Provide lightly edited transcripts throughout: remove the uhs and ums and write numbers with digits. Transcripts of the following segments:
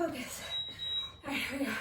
Focus. All right, here we go.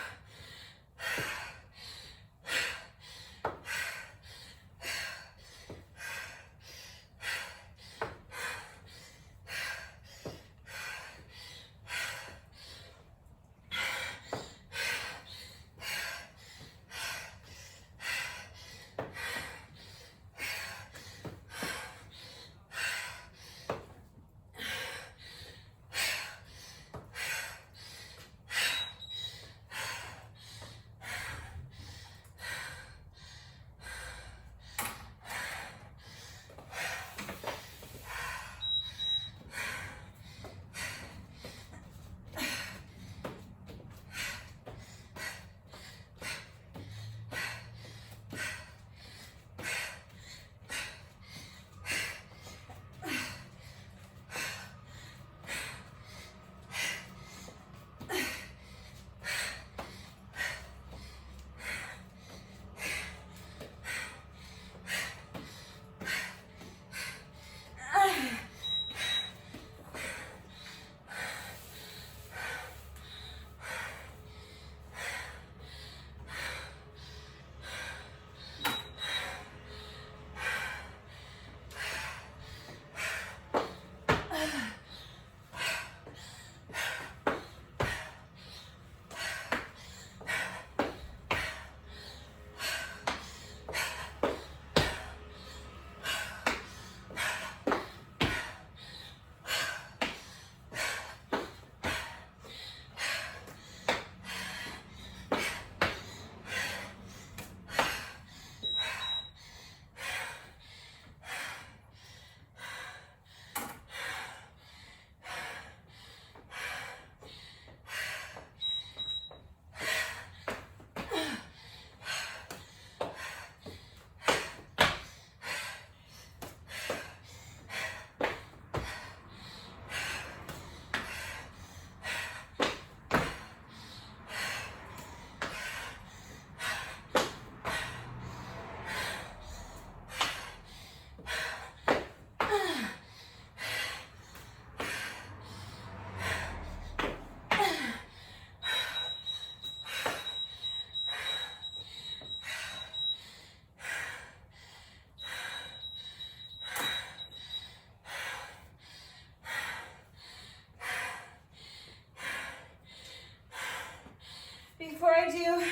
Before I do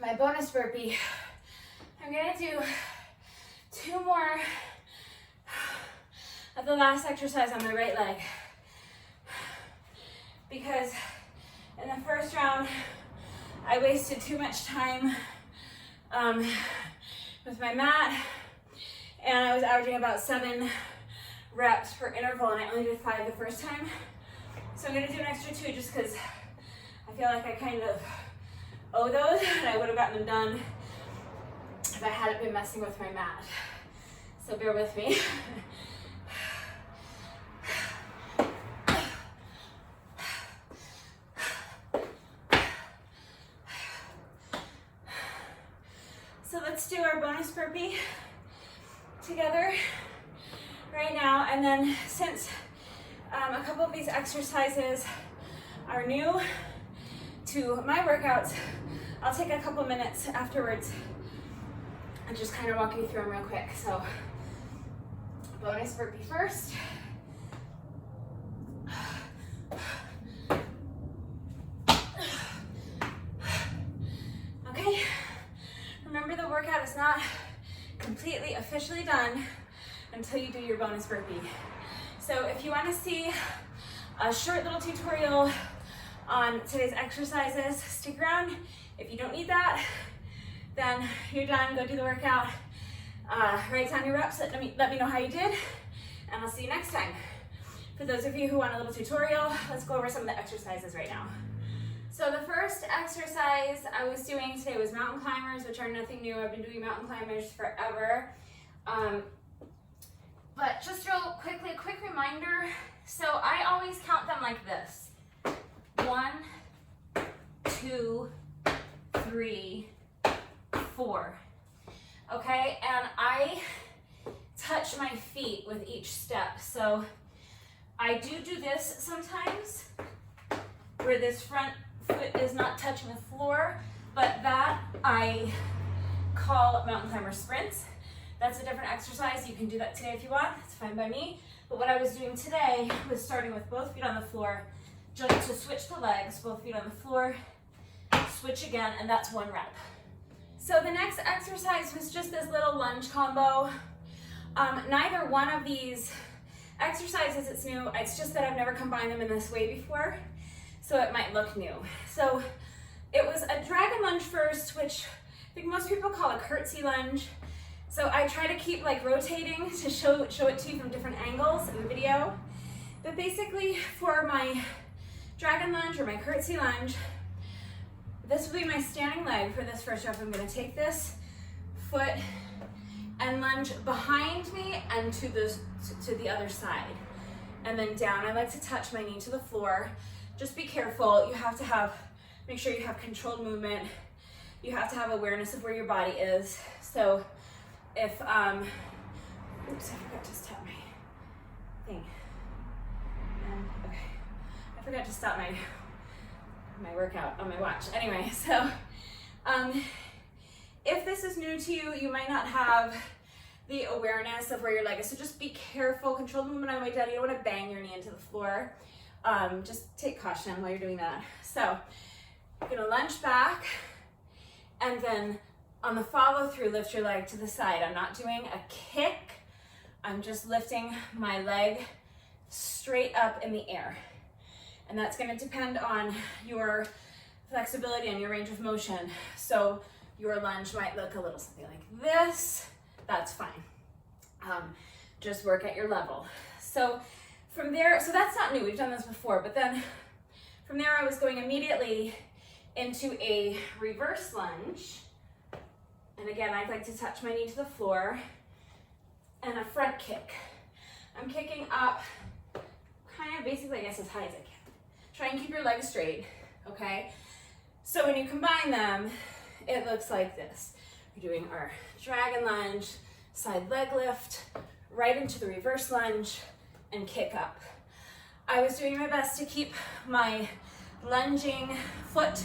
my bonus burpee, I'm gonna do 2 more of the last exercise on my right leg. Because in the first round, I wasted too much time with my mat, and I was averaging about 7 reps per interval, and I only did 5 the first time. So I'm gonna do an extra 2 just because I feel like I kind of owe those, and I would have gotten them done if I hadn't been messing with my mat. So bear with me. So let's do our bonus burpee together right now. And then since a couple of these exercises are new to my workouts, I'll take a couple minutes afterwards and just kind of walk you through them real quick. So bonus burpee first. Okay, remember the workout is not completely officially done until you do your bonus burpee. So if you want to see a short little tutorial on today's exercises, stick around. If you don't need that, then you're done, go do the workout. Write down your reps, let me know how you did, and I'll see you next time. For those of you who want a little tutorial, let's go over some of the exercises right now. So the first exercise I was doing today was mountain climbers, which are nothing new. I've been doing mountain climbers forever. But just real quickly, a quick reminder. So I always count them like this. 1, 2, 3, 4. Okay, and I touch my feet with each step. So I do this sometimes, where this front foot is not touching the floor, but that I call mountain climber sprints. That's a different exercise. You can do that today if you want. It's fine by me. But what I was doing today was starting with both feet on the floor, just to switch the legs, both feet on the floor, switch again, and that's 1 rep. So the next exercise was just this little lunge combo. Neither one of these exercises is new. It's just that I've never combined them in this way before, so it might look new. So it was a dragon lunge first, which I think most people call a curtsy lunge. So I try to keep like rotating to show it to you from different angles in the video. But basically for my dragon lunge or my curtsy lunge, this will be my standing leg for this first rep. I'm gonna take this foot and lunge behind me and to the other side. And then down. I like to touch my knee to the floor. Just be careful. You have to make sure you have controlled movement. You have to have awareness of where your body is. So if, oops, I forgot to stop my thing. Okay, I forgot to stop my workout on my watch. Anyway, so if this is new to you, you might not have the awareness of where your leg is. So just be careful, control the movement on the way down. You don't want to bang your knee into the floor. Just take caution while you're doing that. So you're gonna lunge back, and then on the follow through, lift your leg to the side. I'm not doing a kick. I'm just lifting my leg straight up in the air. And that's gonna depend on your flexibility and your range of motion. So your lunge might look a little something like this. That's fine. Just work at your level. So from there, so that's not new, we've done this before, but then from there I was going immediately into a reverse lunge. And again, I'd like to touch my knee to the floor, and a front kick. I'm kicking up kind of basically, I guess, as high as I can. Try and keep your legs straight, okay? So when you combine them, it looks like this. We're doing our dragon lunge, side leg lift, right into the reverse lunge, and kick up. I was doing my best to keep my lunging foot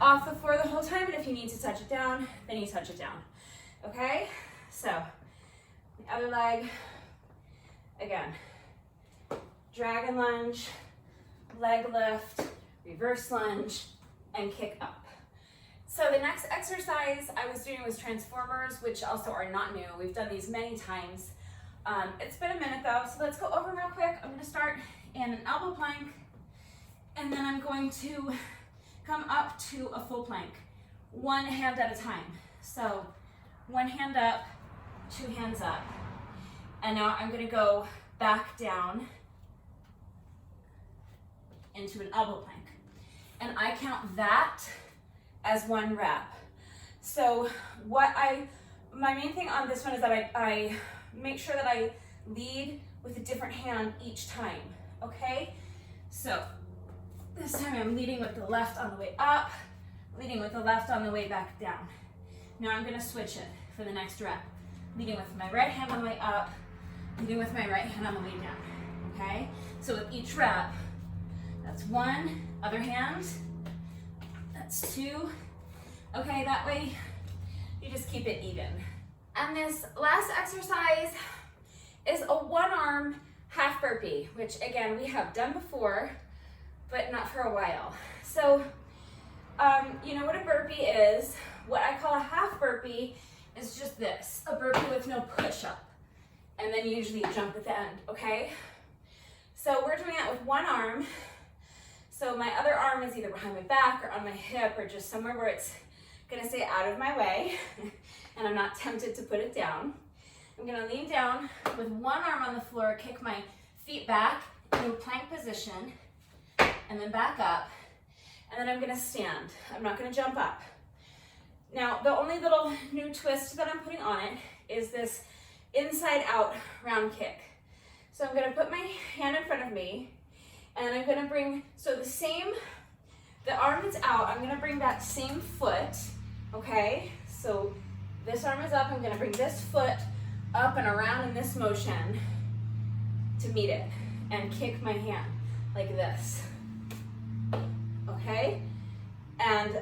off the floor the whole time, but if you need to touch it down, then you touch it down, okay? So, the other leg, again, dragon lunge, leg lift, reverse lunge, and kick up. So the next exercise I was doing was transformers, which also are not new. We've done these many times. It's been a minute though, so let's go over real quick. I'm gonna start in an elbow plank, and then I'm going to come up to a full plank, 1 hand at a time. So 1 hand up, 2 hands up. And now I'm gonna go back down into an elbow plank. And I count that as 1 rep. So my main thing on this one is that I make sure that I lead with a different hand each time, okay? So this time I'm leading with the left on the way up, leading with the left on the way back down. Now I'm gonna switch it for the next rep. Leading with my right hand on the way up, leading with my right hand on the way down, okay? So with each rep, that's 1, other hand, that's 2. Okay, that way you just keep it even. And this last exercise is a 1-arm half burpee, which again, we have done before, but not for a while. So, you know what a burpee is. What I call a half burpee is just this, a burpee with no push-up, and then you usually jump at the end, okay? So we're doing that with 1 arm. So my other arm is either behind my back or on my hip or just somewhere where it's gonna stay out of my way and I'm not tempted to put it down. I'm gonna lean down with 1 arm on the floor, kick my feet back into plank position, and then back up, and then I'm gonna stand. I'm not gonna jump up. Now, the only little new twist that I'm putting on it is this inside out round kick. So I'm gonna put my hand in front of me, and I'm gonna bring, so the arm is out, I'm gonna bring that same foot, okay? So this arm is up, I'm gonna bring this foot up and around in this motion to meet it, and kick my hand like this.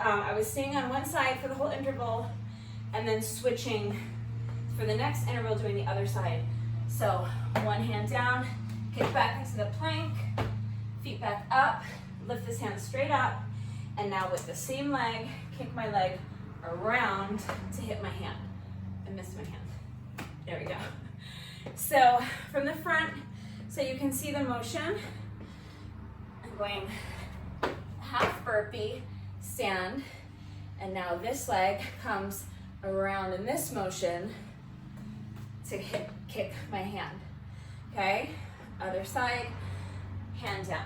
I was staying on one side for the whole interval and then switching for the next interval doing the other side. So one hand down, kick back into the plank, feet back up, lift this hand straight up, and now with the same leg, kick my leg around to hit my hand. I missed my hand. There we go. So from the front, so you can see the motion, I'm going half burpee, stand, and now this leg comes around in this motion to kick my hand. Okay, other side, hand down.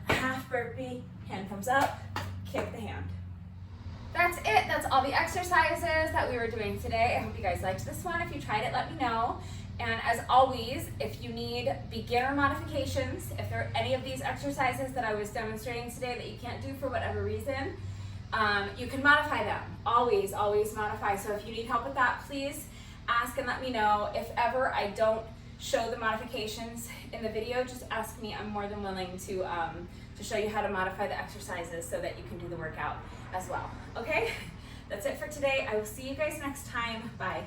Half burpee, hand comes up, kick the hand. That's it. That's all the exercises that we were doing today. I hope you guys liked this one. If you tried it, let me know. And as always, if you need beginner modifications, if there are any of these exercises that I was demonstrating today that you can't do for whatever reason, you can modify them. Always, always modify. So if you need help with that, please ask and let me know. If ever I don't show the modifications in the video, just ask me. I'm more than willing to show you how to modify the exercises so that you can do the workout as well. Okay? That's it for today. I will see you guys next time. Bye.